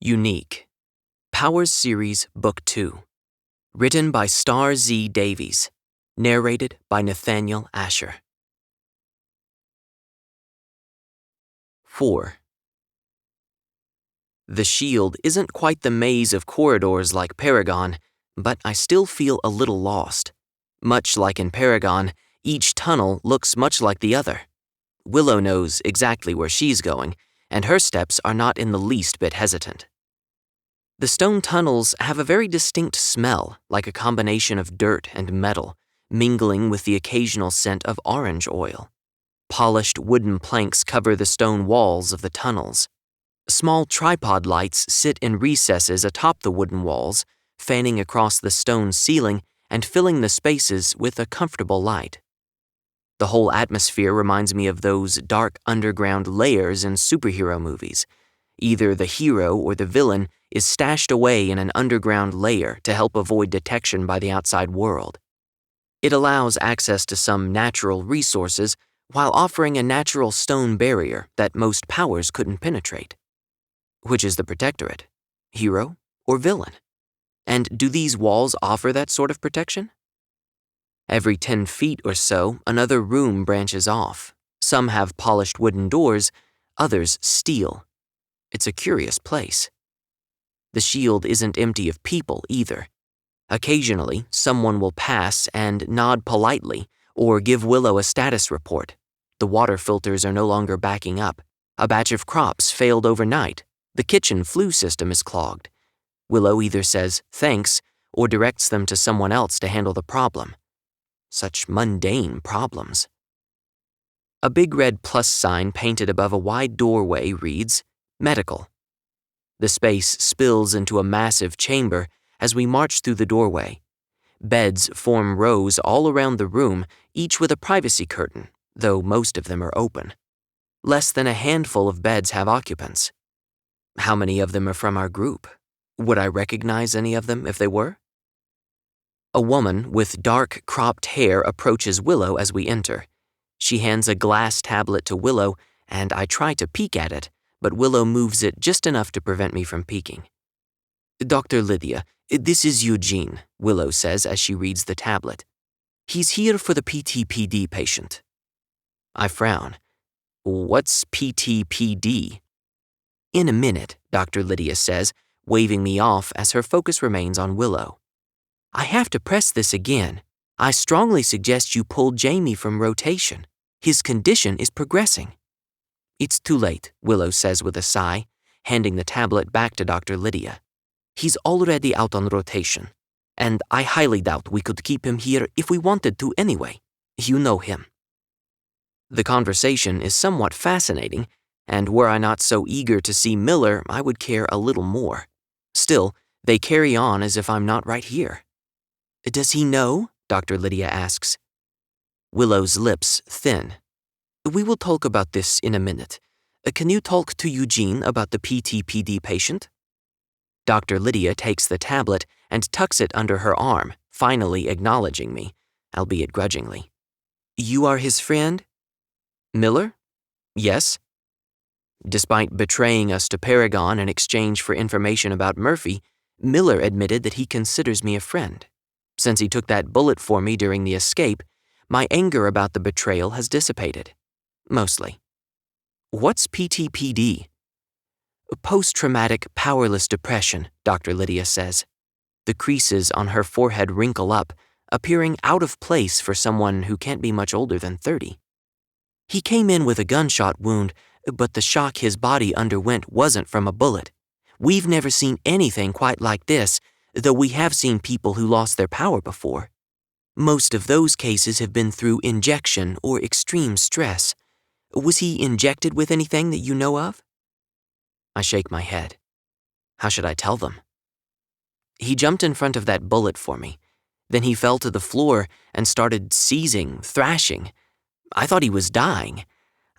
Unique. Powers Series Book 2. Written by Starr Z. Davies. Narrated by Nathaniel Asher. 4. The shield isn't quite the maze of corridors like Paragon, but I still feel a little lost. Much like in Paragon, each tunnel looks much like the other. Willow knows exactly where she's going, and her steps are not in the least bit hesitant. The stone tunnels have a very distinct smell, like a combination of dirt and metal, mingling with the occasional scent of orange oil. Polished wooden planks cover the stone walls of the tunnels. Small tripod lights sit in recesses atop the wooden walls, fanning across the stone ceiling and filling the spaces with a comfortable light. The whole atmosphere reminds me of those dark underground layers in superhero movies. Either the hero or the villain is stashed away in an underground layer to help avoid detection by the outside world. It allows access to some natural resources while offering a natural stone barrier that most powers couldn't penetrate. Which is the protectorate? Hero or villain? And do these walls offer that sort of protection? Every 10 feet or so, another room branches off. Some have polished wooden doors, others steel. It's a curious place. The shield isn't empty of people either. Occasionally, someone will pass and nod politely or give Willow a status report. The water filters are no longer backing up. A batch of crops failed overnight. The kitchen flue system is clogged. Willow either says thanks or directs them to someone else to handle the problem. Such mundane problems. A big red plus sign painted above a wide doorway reads, Medical. The space spills into a massive chamber as we march through the doorway. Beds form rows all around the room, each with a privacy curtain, though most of them are open. Less than a handful of beds have occupants. How many of them are from our group? Would I recognize any of them if they were? A woman with dark, cropped hair approaches Willow as we enter. She hands a glass tablet to Willow, and I try to peek at it, but Willow moves it just enough to prevent me from peeking. Dr. Lydia, this is Ugene, Willow says as she reads the tablet. He's here for the PTPD patient. I frown. What's PTPD? In a minute, Dr. Lydia says, waving me off as her focus remains on Willow. I have to press this again. I strongly suggest you pull Jamie from rotation. His condition is progressing. It's too late, Willow says with a sigh, handing the tablet back to Dr. Lydia. He's already out on rotation, and I highly doubt we could keep him here if we wanted to anyway. You know him. The conversation is somewhat fascinating, and were I not so eager to see Miller, I would care a little more. Still, they carry on as if I'm not right here. Does he know? Dr. Lydia asks. Willow's lips thin. We will talk about this in a minute. Can you talk to Ugene about the PTPD patient? Dr. Lydia takes the tablet and tucks it under her arm, finally acknowledging me, albeit grudgingly. You are his friend? Miller? Yes. Despite betraying us to Paragon in exchange for information about Murphy, Miller admitted that he considers me a friend. Since he took that bullet for me during the escape, my anger about the betrayal has dissipated. Mostly. What's PTPD? Post-traumatic powerless depression, Dr. Lydia says. The creases on her forehead wrinkle up, appearing out of place for someone who can't be much older than 30. He came in with a gunshot wound, but the shock his body underwent wasn't from a bullet. We've never seen anything quite like this, though we have seen people who lost their power before. Most of those cases have been through injection or extreme stress. Was he injected with anything that you know of? I shake my head. How should I tell them? He jumped in front of that bullet for me. Then he fell to the floor and started seizing, thrashing. I thought he was dying.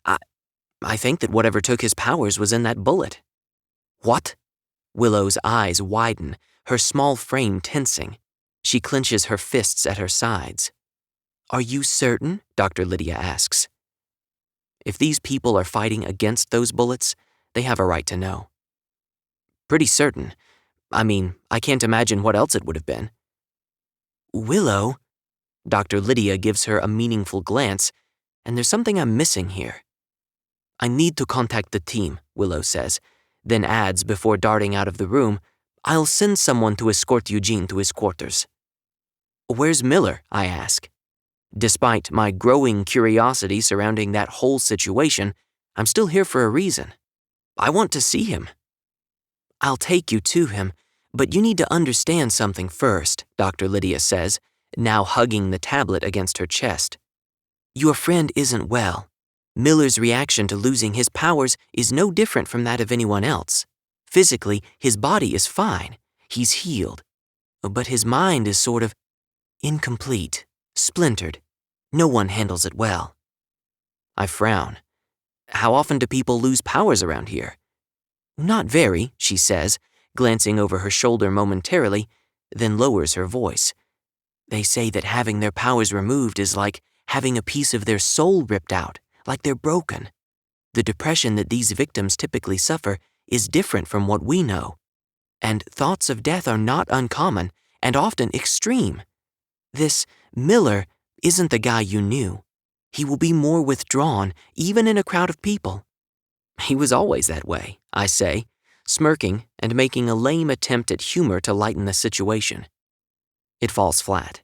I think that whatever took his powers was in that bullet. What? Willow's eyes widen, her small frame tensing. She clenches her fists at her sides. Are you certain? Dr. Lydia asks. If these people are fighting against those bullets, they have a right to know. Pretty certain. I mean, I can't imagine what else it would have been. Willow? Dr. Lydia gives her a meaningful glance, and there's something I'm missing here. I need to contact the team, Willow says, then adds before darting out of the room, I'll send someone to escort Ugene to his quarters. Where's Miller? I ask. Despite my growing curiosity surrounding that whole situation, I'm still here for a reason. I want to see him. I'll take you to him, but you need to understand something first, Dr. Lydia says, now hugging the tablet against her chest. Your friend isn't well. Miller's reaction to losing his powers is no different from that of anyone else. Physically, his body is fine. He's healed. But his mind is sort of incomplete, splintered. No one handles it well. I frown. How often do people lose powers around here? Not very, she says, glancing over her shoulder momentarily, then lowers her voice. They say that having their powers removed is like having a piece of their soul ripped out, like they're broken. The depression that these victims typically suffer is different from what we know. And thoughts of death are not uncommon and often extreme. This Miller isn't the guy you knew. He will be more withdrawn, even in a crowd of people. He was always that way, I say, smirking and making a lame attempt at humor to lighten the situation. It falls flat.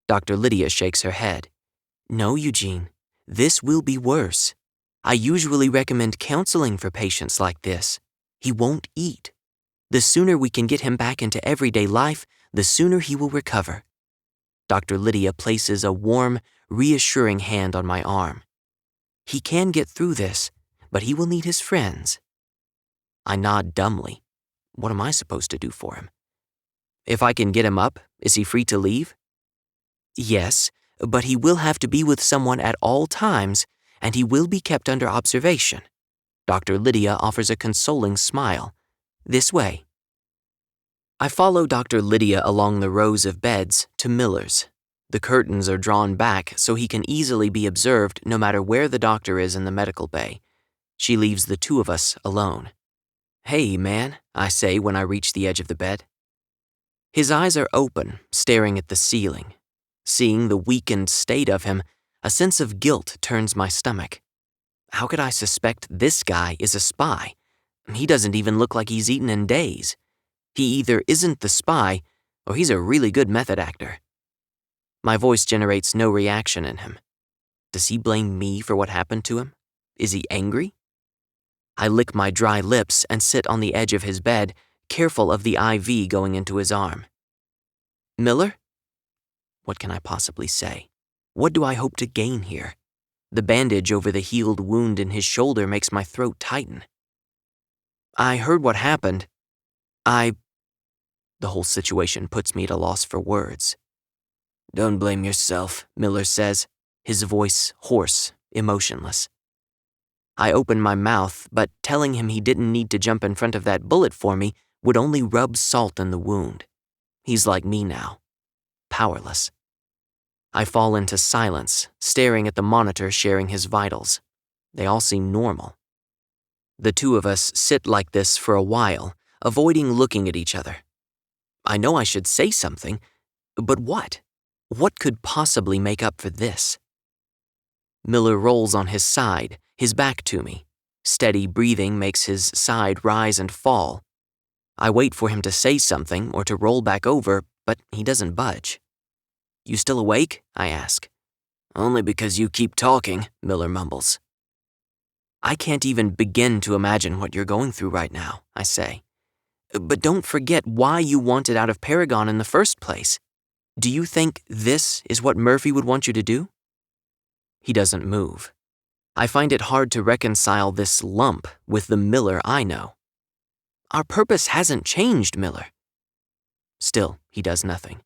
Dr. Lydia shakes her head. No, Ugene, this will be worse. I usually recommend counseling for patients like this. He won't eat. The sooner we can get him back into everyday life, the sooner he will recover. Dr. Lydia places a warm, reassuring hand on my arm. He can get through this, but he will need his friends. I nod dumbly. What am I supposed to do for him? If I can get him up, is he free to leave? Yes, but he will have to be with someone at all times, and he will be kept under observation. Dr. Lydia offers a consoling smile. This way. I follow Dr. Lydia along the rows of beds to Miller's. The curtains are drawn back so he can easily be observed no matter where the doctor is in the medical bay. She leaves the two of us alone. Hey, man, I say when I reach the edge of the bed. His eyes are open, staring at the ceiling. Seeing the weakened state of him, a sense of guilt turns my stomach. How could I suspect this guy is a spy? He doesn't even look like he's eaten in days. He either isn't the spy, or he's a really good method actor. My voice generates no reaction in him. Does he blame me for what happened to him? Is he angry? I lick my dry lips and sit on the edge of his bed, careful of the IV going into his arm. Miller? What can I possibly say? What do I hope to gain here? The bandage over the healed wound in his shoulder makes my throat tighten. I heard what happened. The whole situation puts me at a loss for words. Don't blame yourself, Miller says, his voice hoarse, emotionless. I open my mouth, but telling him he didn't need to jump in front of that bullet for me would only rub salt in the wound. He's like me now, powerless. I fall into silence, staring at the monitor sharing his vitals. They all seem normal. The two of us sit like this for a while, avoiding looking at each other. I know I should say something, but what? What could possibly make up for this? Miller rolls on his side, his back to me. Steady breathing makes his side rise and fall. I wait for him to say something or to roll back over, but he doesn't budge. You still awake? I ask. Only because you keep talking, Miller mumbles. I can't even begin to imagine what you're going through right now, I say. But don't forget why you wanted out of Paragon in the first place. Do you think this is what Murphy would want you to do? He doesn't move. I find it hard to reconcile this lump with the Miller I know. Our purpose hasn't changed, Miller. Still, he does nothing.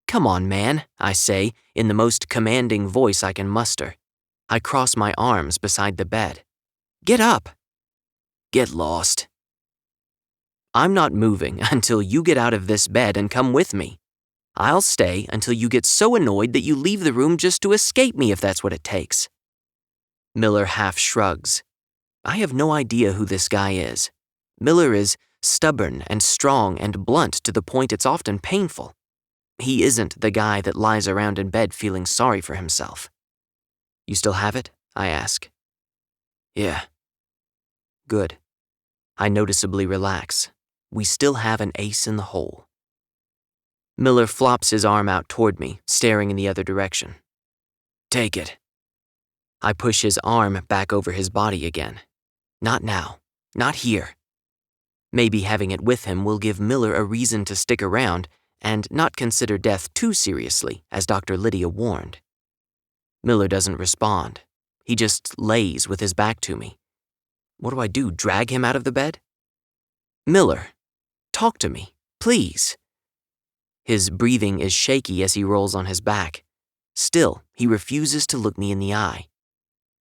Come on, man, I say, in the most commanding voice I can muster. I cross my arms beside the bed. Get up. Get lost. I'm not moving until you get out of this bed and come with me. I'll stay until you get so annoyed that you leave the room just to escape me if that's what it takes. Miller half shrugs. I have no idea who this guy is. Miller is stubborn and strong and blunt to the point it's often painful. He isn't the guy that lies around in bed feeling sorry for himself. You still have it? I ask. Yeah. Good. I noticeably relax. We still have an ace in the hole. Miller flops his arm out toward me, staring in the other direction. Take it. I push his arm back over his body again. Not now. Not here. Maybe having it with him will give Miller a reason to stick around and not consider death too seriously, as Dr. Lydia warned. Miller doesn't respond. He just lays with his back to me. What do I do, drag him out of the bed? Miller, talk to me, please. His breathing is shaky as he rolls on his back. Still, he refuses to look me in the eye.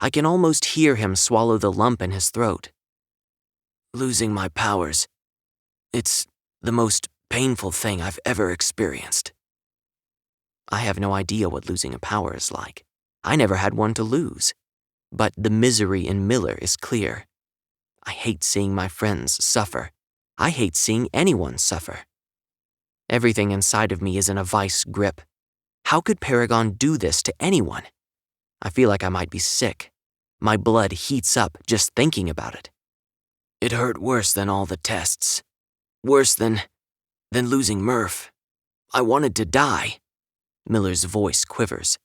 I can almost hear him swallow the lump in his throat. Losing my powers. It's the most painful thing I've ever experienced. I have no idea what losing a power is like. I never had one to lose. But the misery in Miller is clear. I hate seeing my friends suffer. I hate seeing anyone suffer. Everything inside of me is in a vice grip. How could Paragon do this to anyone? I feel like I might be sick. My blood heats up just thinking about it. It hurt worse than all the tests. Worse than losing Murph. I wanted to die. Miller's voice quivers.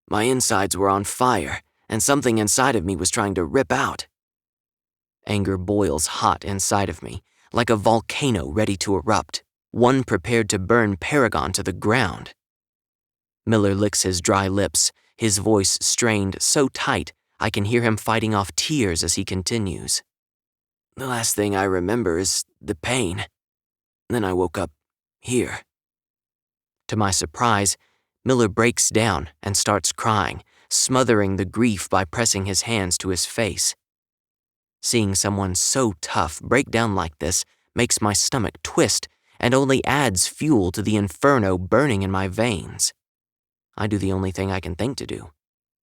My insides were on fire, and something inside of me was trying to rip out. Anger boils hot inside of me, like a volcano ready to erupt, one prepared to burn Paragon to the ground. Miller licks his dry lips, his voice strained so tight I can hear him fighting off tears as he continues. The last thing I remember is the pain. Then I woke up here. To my surprise, Miller breaks down and starts crying, smothering the grief by pressing his hands to his face. Seeing someone so tough break down like this makes my stomach twist and only adds fuel to the inferno burning in my veins. I do the only thing I can think to do.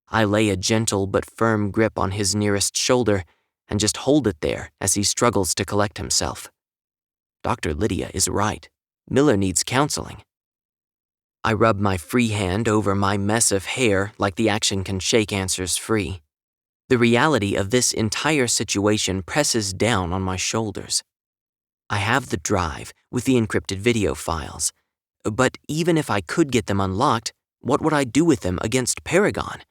I lay a gentle but firm grip on his nearest shoulder and just hold it there as he struggles to collect himself. Dr. Lydia is right. Miller needs counseling. I rub my free hand over my mess of hair like the action can shake answers free. The reality of this entire situation presses down on my shoulders. I have the drive with the encrypted video files, but even if I could get them unlocked, what would I do with them against Paragon,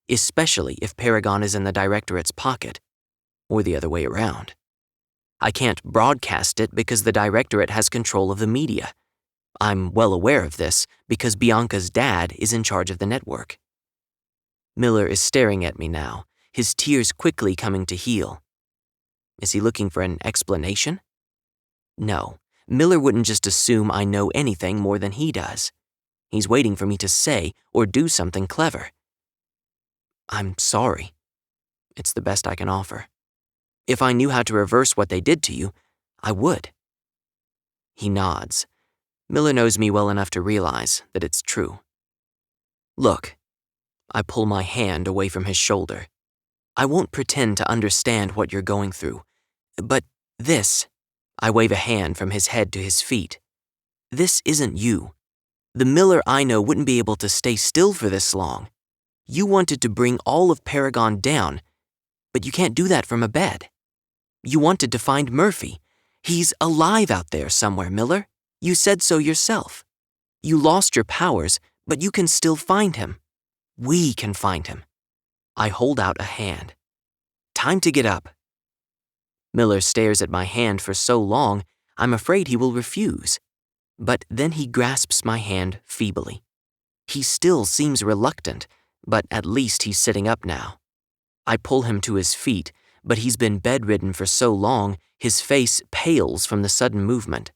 especially if Paragon is in the Directorate's pocket, or the other way around? I can't broadcast it because the Directorate has control of the media. I'm well aware of this because Bianca's dad is in charge of the network. Miller is staring at me now, his tears quickly coming to heal. Is he looking for an explanation? No, Miller wouldn't just assume I know anything more than he does. He's waiting for me to say or do something clever. I'm sorry. It's the best I can offer. If I knew how to reverse what they did to you, I would. He nods. Miller knows me well enough to realize that it's true. Look, I pull my hand away from his shoulder. I won't pretend to understand what you're going through, but this, I wave a hand from his head to his feet. This isn't you. The Miller I know wouldn't be able to stay still for this long. You wanted to bring all of Paragon down, but you can't do that from a bed. You wanted to find Murphy. He's alive out there somewhere, Miller. You said so yourself. You lost your powers, but you can still find him. We can find him. I hold out a hand. Time to get up. Miller stares at my hand for so long, I'm afraid he will refuse. But then he grasps my hand feebly. He still seems reluctant, but at least he's sitting up now. I pull him to his feet, but he's been bedridden for so long, his face pales from the sudden movement.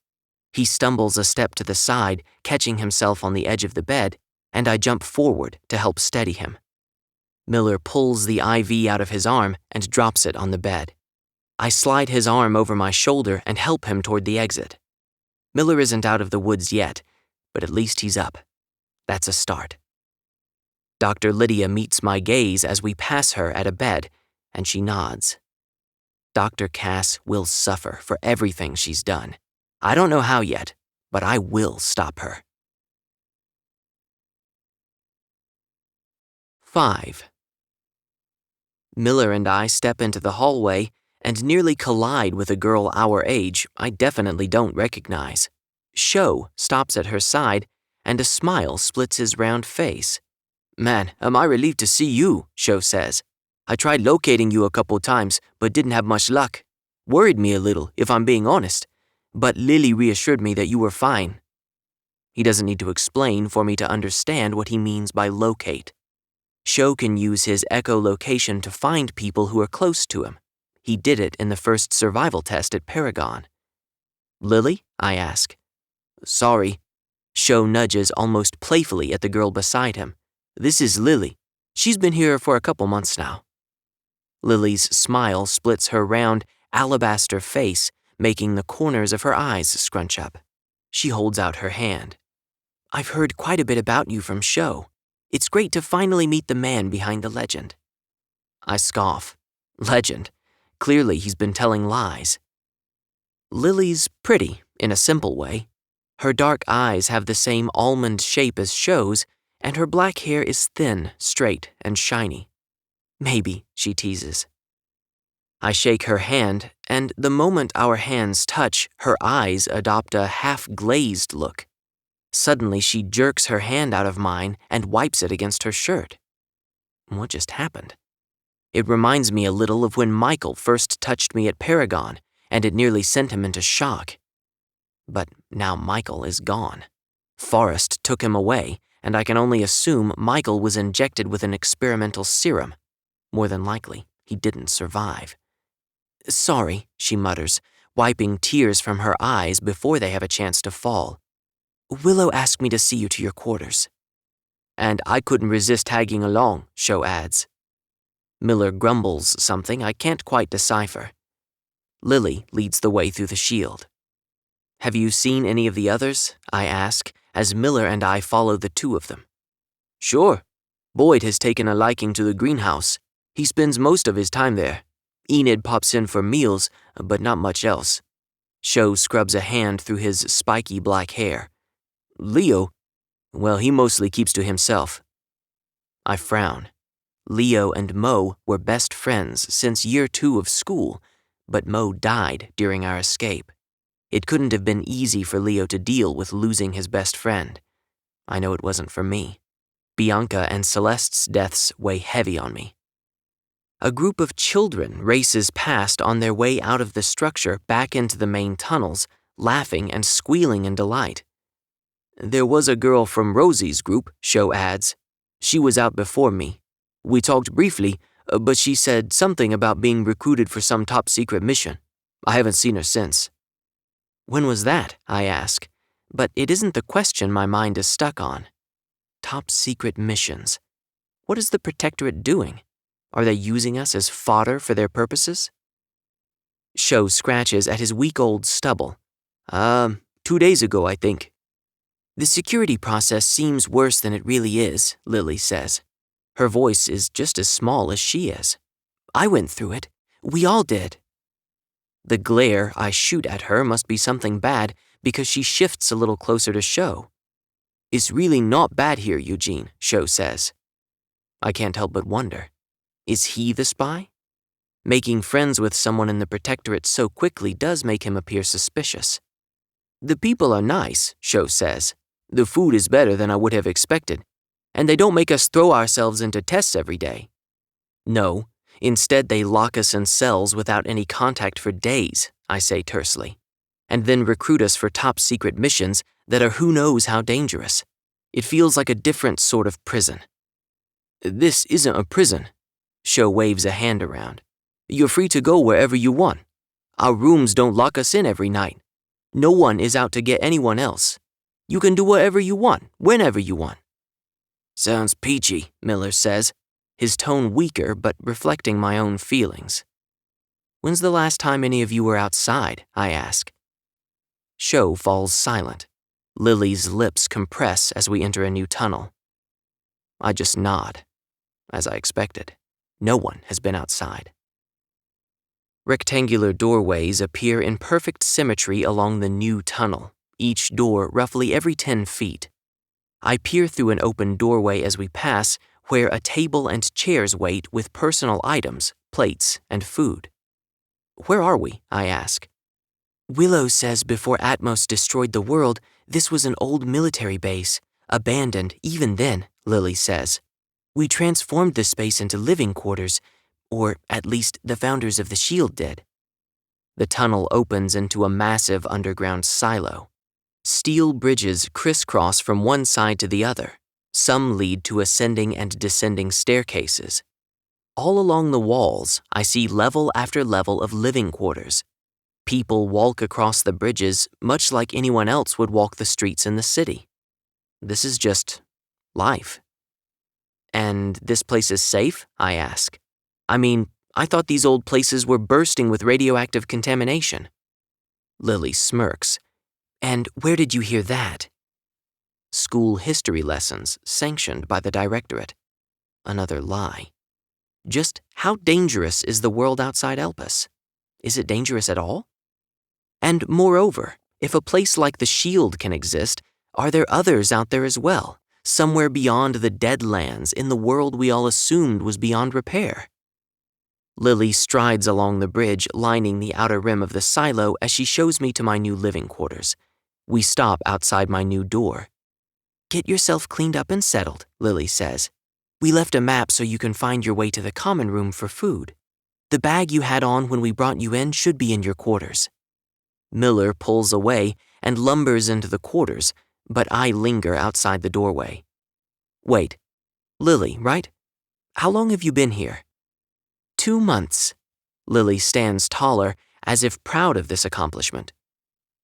He stumbles a step to the side, catching himself on the edge of the bed, and I jump forward to help steady him. Miller pulls the IV out of his arm and drops it on the bed. I slide his arm over my shoulder and help him toward the exit. Miller isn't out of the woods yet, but at least he's up. That's a start. Dr. Lydia meets my gaze as we pass her at a bed, and she nods. Dr. Cass will suffer for everything she's done. I don't know how yet, but I will stop her. 5. Miller and I step into the hallway and nearly collide with a girl our age I definitely don't recognize. Sho stops at her side, and a smile splits his round face. "Man, am I relieved to see you," Sho says. "I tried locating you a couple times, but didn't have much luck. Worried me a little, if I'm being honest. But Lily reassured me that you were fine." He doesn't need to explain for me to understand what he means by locate. Sho can use his echolocation to find people who are close to him. He did it in the first survival test at Paragon. "Lily?" I ask. "Sorry." Sho nudges almost playfully at the girl beside him. "This is Lily. She's been here for a couple months now." Lily's smile splits her round, alabaster face, making the corners of her eyes scrunch up. She holds out her hand. "I've heard quite a bit about you from Sho. It's great to finally meet the man behind the legend." I scoff. Legend? Clearly he's been telling lies. Lily's pretty, in a simple way. Her dark eyes have the same almond shape as Sho's, and her black hair is thin, straight, and shiny. "Maybe," she teases. I shake her hand, and the moment our hands touch, her eyes adopt a half-glazed look. Suddenly, she jerks her hand out of mine and wipes it against her shirt. What just happened? It reminds me a little of when Michael first touched me at Paragon, and it nearly sent him into shock. But now Michael is gone. Forrest took him away, and I can only assume Michael was injected with an experimental serum. More than likely, he didn't survive. "Sorry," she mutters, wiping tears from her eyes before they have a chance to fall. "Willow asked me to see you to your quarters." "And I couldn't resist tagging along," Sho adds. Miller grumbles something I can't quite decipher. Lily leads the way through the shield. "Have you seen any of the others?" I ask, as Miller and I follow the two of them. "Sure. Boyd has taken a liking to the greenhouse. He spends most of his time there. Enid pops in for meals, but not much else." Sho scrubs a hand through his spiky black hair. "Leo? Well, he mostly keeps to himself." I frown. Leo and Mo were best friends since year 2 of school, but Mo died during our escape. It couldn't have been easy for Leo to deal with losing his best friend. I know it wasn't for me. Bianca and Celeste's deaths weigh heavy on me. A group of children races past on their way out of the structure back into the main tunnels, laughing and squealing in delight. "There was a girl from Rosie's group," Sho adds. "She was out before me. We talked briefly, but she said something about being recruited for some top-secret mission. I haven't seen her since." "When was that?" I ask, but it isn't the question my mind is stuck on. Top-secret missions. What is the Protectorate doing? Are they using us as fodder for their purposes? Sho scratches at his week-old stubble. 2 days ago, I think." "The security process seems worse than it really is," Lily says. Her voice is just as small as she is. "I went through it. We all did." The glare I shoot at her must be something bad because she shifts a little closer to Sho. "It's really not bad here, Ugene," Sho says. I can't help but wonder. Is he the spy? Making friends with someone in the Protectorate so quickly does make him appear suspicious. "The people are nice," Sho says. "The food is better than I would have expected. And they don't make us throw ourselves into tests every day." "No, instead they lock us in cells without any contact for days," I say tersely, "and then recruit us for top-secret missions that are who knows how dangerous. It feels like a different sort of prison." "This isn't a prison." Sho waves a hand around. "You're free to go wherever you want. Our rooms don't lock us in every night. No one is out to get anyone else. You can do whatever you want, whenever you want." "Sounds peachy," Miller says, his tone weaker but reflecting my own feelings. "When's the last time any of you were outside?" I ask. Sho falls silent. Lily's lips compress as we enter a new tunnel. I just nod. As I expected, no one has been outside. Rectangular doorways appear in perfect symmetry along the new tunnel, each door roughly every 10 feet. I peer through an open doorway as we pass, where a table and chairs wait with personal items, plates, and food. Where are we? I ask. Willow says before Atmos destroyed the world, this was an old military base, abandoned even then, Lily says. We transformed the space into living quarters, or at least the founders of the Shield did. The tunnel opens into a massive underground silo. Steel bridges crisscross from one side to the other. Some lead to ascending and descending staircases. All along the walls, I see level after level of living quarters. People walk across the bridges much like anyone else would walk the streets in the city. This is just life. And this place is safe? I ask. I mean, I thought these old places were bursting with radioactive contamination. Lily smirks. And where did you hear that? School history lessons sanctioned by the directorate. Another lie. Just how dangerous is the world outside Elpis? Is it dangerous at all? And moreover, if a place like the Shield can exist, are there others out there as well, somewhere beyond the Deadlands in the world we all assumed was beyond repair? Lily strides along the bridge lining the outer rim of the silo as she shows me to my new living quarters. We stop outside my new door. Get yourself cleaned up and settled, Lily says. We left a map so you can find your way to the common room for food. The bag you had on when we brought you in should be in your quarters. Miller pulls away and lumbers into the quarters, but I linger outside the doorway. Wait, Lily, right? How long have you been here? 2 months. Lily stands taller, as if proud of this accomplishment.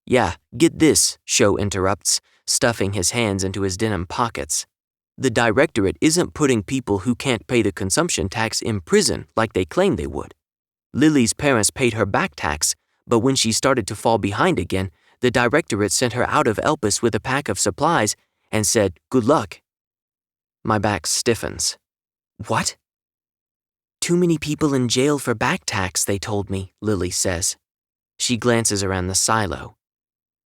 Yeah, get this, Sho interrupts, stuffing his hands into his denim pockets. The directorate isn't putting people who can't pay the consumption tax in prison like they claim they would. Lily's parents paid her back tax, but when she started to fall behind again, the directorate sent her out of Elpis with a pack of supplies and said, good luck. My back stiffens. What? Too many people in jail for back tax, they told me, Lily says. She glances around the silo.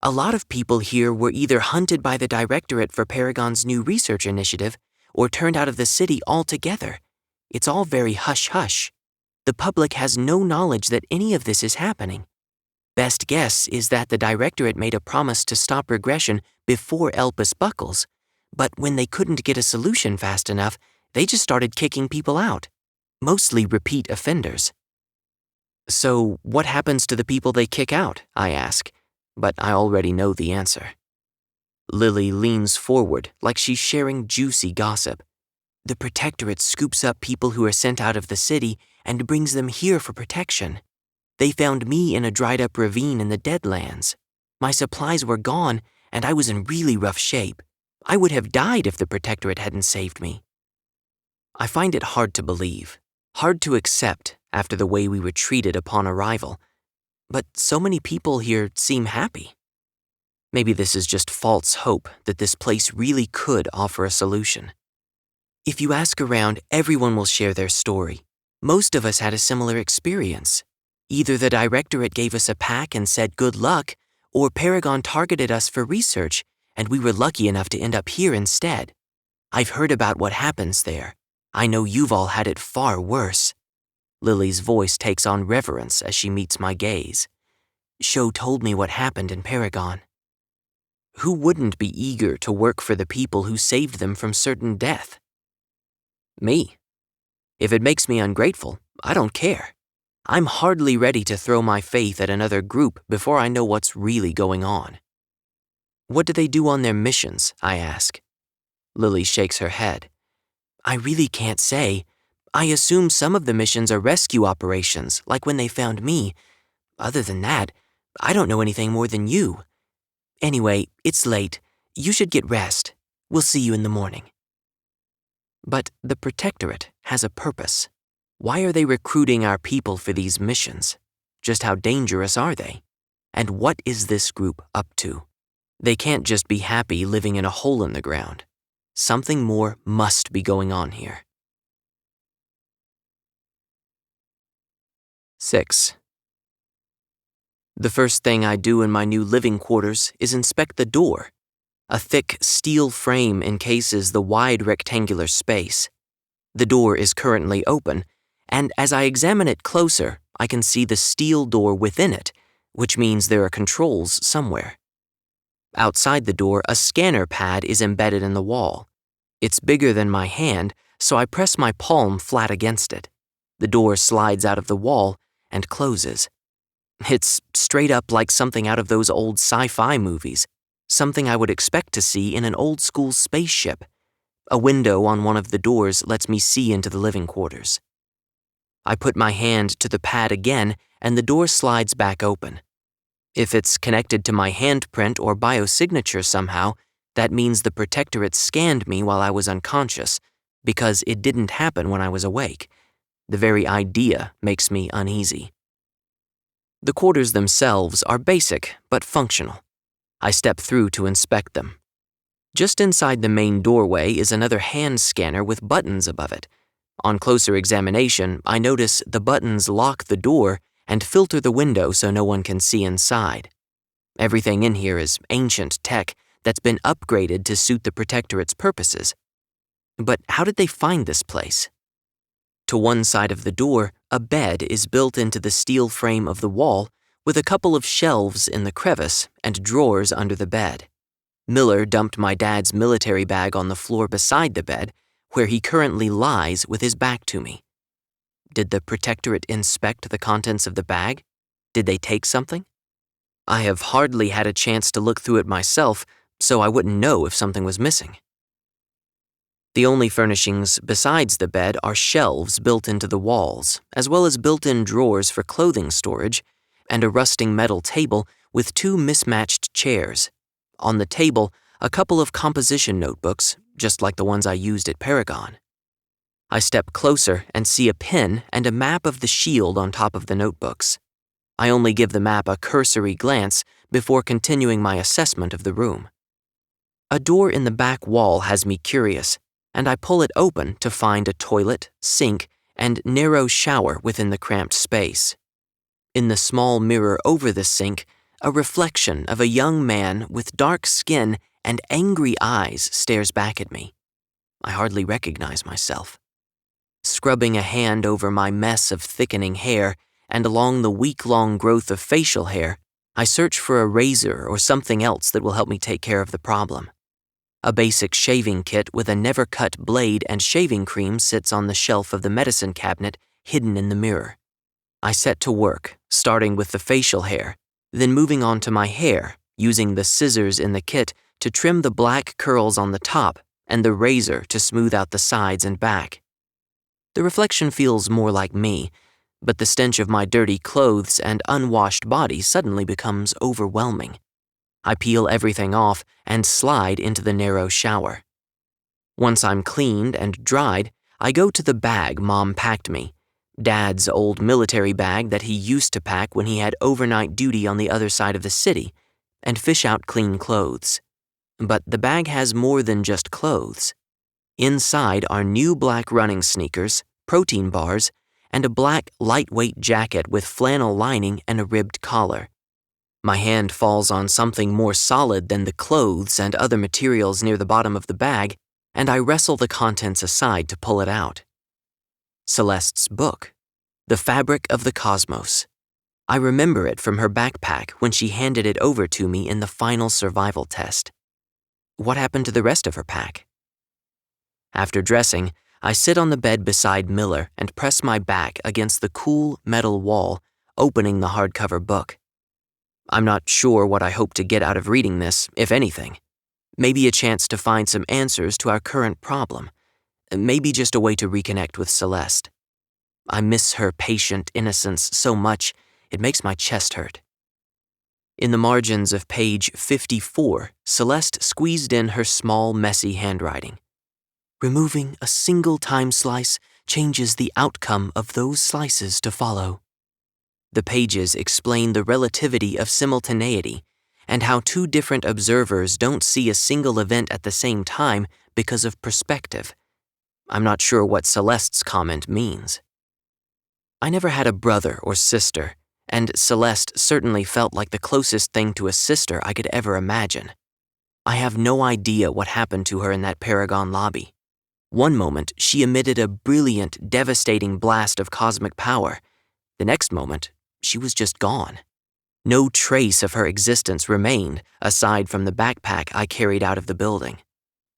A lot of people here were either hunted by the directorate for Paragon's new research initiative or turned out of the city altogether. It's all very hush-hush. The public has no knowledge that any of this is happening. Best guess is that the directorate made a promise to stop regression before Elpis buckles, but when they couldn't get a solution fast enough, they just started kicking people out, mostly repeat offenders. So what happens to the people they kick out? I ask, but I already know the answer. Lily leans forward like she's sharing juicy gossip. The protectorate scoops up people who are sent out of the city and brings them here for protection. They found me in a dried-up ravine in the Deadlands. My supplies were gone, and I was in really rough shape. I would have died if the protectorate hadn't saved me. I find it hard to believe, hard to accept after the way we were treated upon arrival. But so many people here seem happy. Maybe this is just false hope that this place really could offer a solution. If you ask around, everyone will share their story. Most of us had a similar experience. Either the directorate gave us a pack and said good luck, or Paragon targeted us for research, and we were lucky enough to end up here instead. I've heard about what happens there. I know you've all had it far worse. Lily's voice takes on reverence as she meets my gaze. Sho told me what happened in Paragon. Who wouldn't be eager to work for the people who saved them from certain death? Me. If it makes me ungrateful, I don't care. I'm hardly ready to throw my faith at another group before I know what's really going on. What do they do on their missions? I ask. Lily shakes her head. I really can't say. I assume some of the missions are rescue operations, like when they found me. Other than that, I don't know anything more than you. Anyway, it's late. You should get rest. We'll see you in the morning. But the Protectorate has a purpose. Why are they recruiting our people for these missions? Just how dangerous are they? And what is this group up to? They can't just be happy living in a hole in the ground. Something more must be going on here. 6. The first thing I do in my new living quarters is inspect the door. A thick steel frame encases the wide rectangular space. The door is currently open, and as I examine it closer, I can see the steel door within it, which means there are controls somewhere. Outside the door, a scanner pad is embedded in the wall. It's bigger than my hand, so I press my palm flat against it. The door slides out of the wall and closes. It's straight up like something out of those old sci-fi movies, something I would expect to see in an old-school spaceship. A window on one of the doors lets me see into the living quarters. I put my hand to the pad again, and the door slides back open. If it's connected to my handprint or biosignature somehow, that means the protectorate scanned me while I was unconscious, because it didn't happen when I was awake. The very idea makes me uneasy. The quarters themselves are basic but functional. I step through to inspect them. Just inside the main doorway is another hand scanner with buttons above it. On closer examination, I notice the buttons lock the door and filter the window so no one can see inside. Everything in here is ancient tech that's been upgraded to suit the protectorate's purposes. But how did they find this place? To one side of the door, a bed is built into the steel frame of the wall with a couple of shelves in the crevice and drawers under the bed. Miller dumped my dad's military bag on the floor beside the bed, where he currently lies with his back to me. Did the protectorate inspect the contents of the bag? Did they take something? I have hardly had a chance to look through it myself, so I wouldn't know if something was missing. The only furnishings besides the bed are shelves built into the walls, as well as built-in drawers for clothing storage, and a rusting metal table with two mismatched chairs. On the table, a couple of composition notebooks, just like the ones I used at Paragon. I step closer and see a pen and a map of the shield on top of the notebooks. I only give the map a cursory glance before continuing my assessment of the room. A door in the back wall has me curious, and I pull it open to find a toilet, sink, and narrow shower within the cramped space. In the small mirror over the sink, a reflection of a young man with dark skin and angry eyes stares back at me. I hardly recognize myself. Scrubbing a hand over my mess of thickening hair and along the week-long growth of facial hair, I search for a razor or something else that will help me take care of the problem. A basic shaving kit with a never-cut blade and shaving cream sits on the shelf of the medicine cabinet, hidden in the mirror. I set to work, starting with the facial hair, then moving on to my hair, using the scissors in the kit to trim the black curls on the top and the razor to smooth out the sides and back. The reflection feels more like me, but the stench of my dirty clothes and unwashed body suddenly becomes overwhelming. I peel everything off and slide into the narrow shower. Once I'm cleaned and dried, I go to the bag Mom packed me, Dad's old military bag that he used to pack when he had overnight duty on the other side of the city, and fish out clean clothes. But the bag has more than just clothes. Inside are new black running sneakers, protein bars, and a black lightweight jacket with flannel lining and a ribbed collar. My hand falls on something more solid than the clothes and other materials near the bottom of the bag, and I wrestle the contents aside to pull it out. Celeste's book, The Fabric of the Cosmos. I remember it from her backpack when she handed it over to me in the final survival test. What happened to the rest of her pack? After dressing, I sit on the bed beside Miller and press my back against the cool metal wall, opening the hardcover book. I'm not sure what I hope to get out of reading this, if anything. Maybe a chance to find some answers to our current problem. Maybe just a way to reconnect with Celeste. I miss her patient innocence so much, it makes my chest hurt. In the margins of page 54, Celeste squeezed in her small, messy handwriting. Removing a single time slice changes the outcome of those slices to follow. The pages explain the relativity of simultaneity and how two different observers don't see a single event at the same time because of perspective. I'm not sure what Celeste's comment means. I never had a brother or sister, and Celeste certainly felt like the closest thing to a sister I could ever imagine. I have no idea what happened to her in that Paragon lobby. One moment, she emitted a brilliant, devastating blast of cosmic power. The next moment, she was just gone. No trace of her existence remained aside from the backpack I carried out of the building.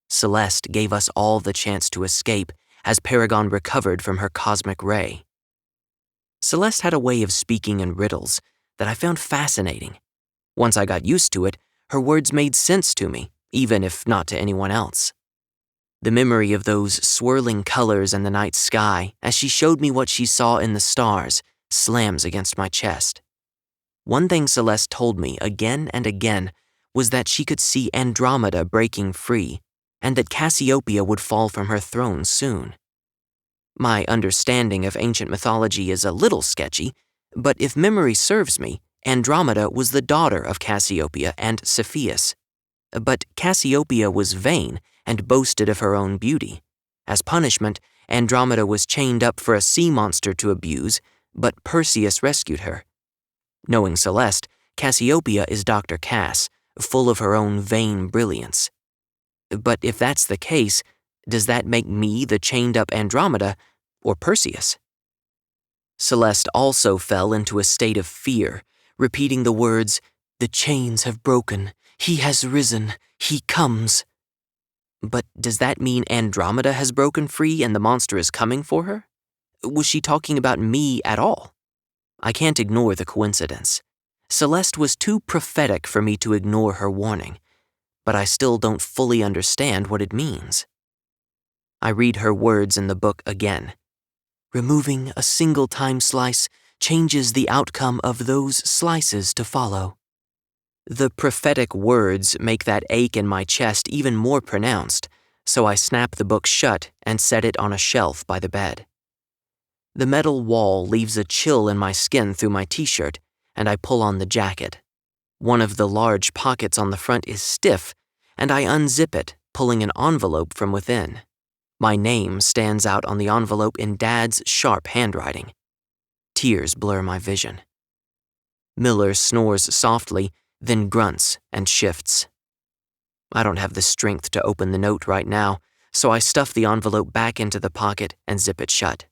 Celeste gave us all the chance to escape as Paragon recovered from her cosmic ray. Celeste had a way of speaking in riddles that I found fascinating. Once I got used to it, her words made sense to me, even if not to anyone else. The memory of those swirling colors in the night sky as she showed me what she saw in the stars slams against my chest. One thing Celeste told me again and again was that she could see Andromeda breaking free and that Cassiopeia would fall from her throne soon. My understanding of ancient mythology is a little sketchy, but if memory serves me, Andromeda was the daughter of Cassiopeia and Cepheus. But Cassiopeia was vain and boasted of her own beauty. As punishment, Andromeda was chained up for a sea monster to abuse, but Perseus rescued her. Knowing Celeste, Cassiopeia is Dr. Cass, full of her own vain brilliance. But if that's the case, does that make me the chained-up Andromeda or Perseus? Celeste also fell into a state of fear, repeating the words, "The chains have broken, he has risen, he comes." But does that mean Andromeda has broken free and the monster is coming for her? Was she talking about me at all? I can't ignore the coincidence. Celeste was too prophetic for me to ignore her warning, but I still don't fully understand what it means. I read her words in the book again. Removing a single time slice changes the outcome of those slices to follow. The prophetic words make that ache in my chest even more pronounced, so I snap the book shut and set it on a shelf by the bed. The metal wall leaves a chill in my skin through my t-shirt, and I pull on the jacket. One of the large pockets on the front is stiff, and I unzip it, pulling an envelope from within. My name stands out on the envelope in Dad's sharp handwriting. Tears blur my vision. Miller snores softly, then grunts and shifts. I don't have the strength to open the note right now, so I stuff the envelope back into the pocket and zip it shut.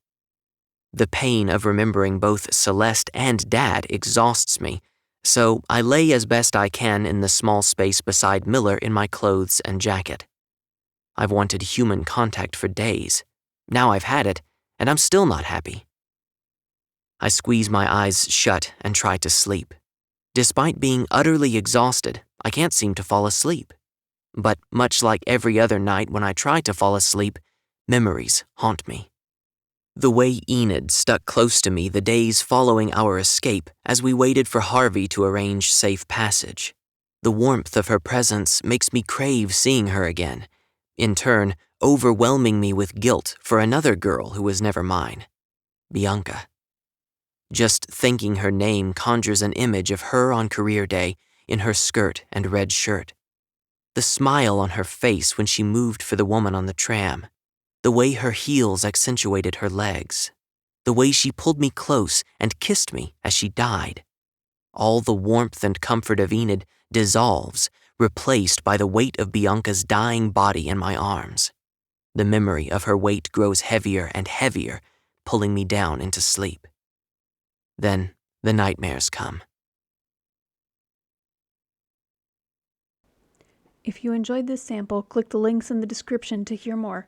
The pain of remembering both Celeste and Dad exhausts me, so I lay as best I can in the small space beside Miller in my clothes and jacket. I've wanted human contact for days. Now I've had it, and I'm still not happy. I squeeze my eyes shut and try to sleep. Despite being utterly exhausted, I can't seem to fall asleep. But much like every other night when I try to fall asleep, memories haunt me. The way Enid stuck close to me the days following our escape as we waited for Harvey to arrange safe passage. The warmth of her presence makes me crave seeing her again, in turn overwhelming me with guilt for another girl who was never mine, Bianca. Just thinking her name conjures an image of her on career day in her skirt and red shirt. The smile on her face when she moved for the woman on the tram. The way her heels accentuated her legs. The way she pulled me close and kissed me as she died. All the warmth and comfort of Enid dissolves, replaced by the weight of Bianca's dying body in my arms. The memory of her weight grows heavier and heavier, pulling me down into sleep. Then the nightmares come. If you enjoyed this sample, click the links in the description to hear more.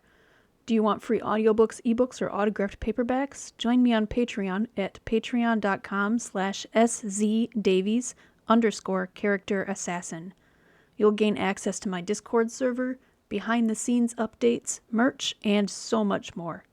Do you want free audiobooks, ebooks, or autographed paperbacks? Join me on Patreon at patreon.com/szdavies_character-assassin. You'll gain access to my Discord server, behind-the-scenes updates, merch, and so much more.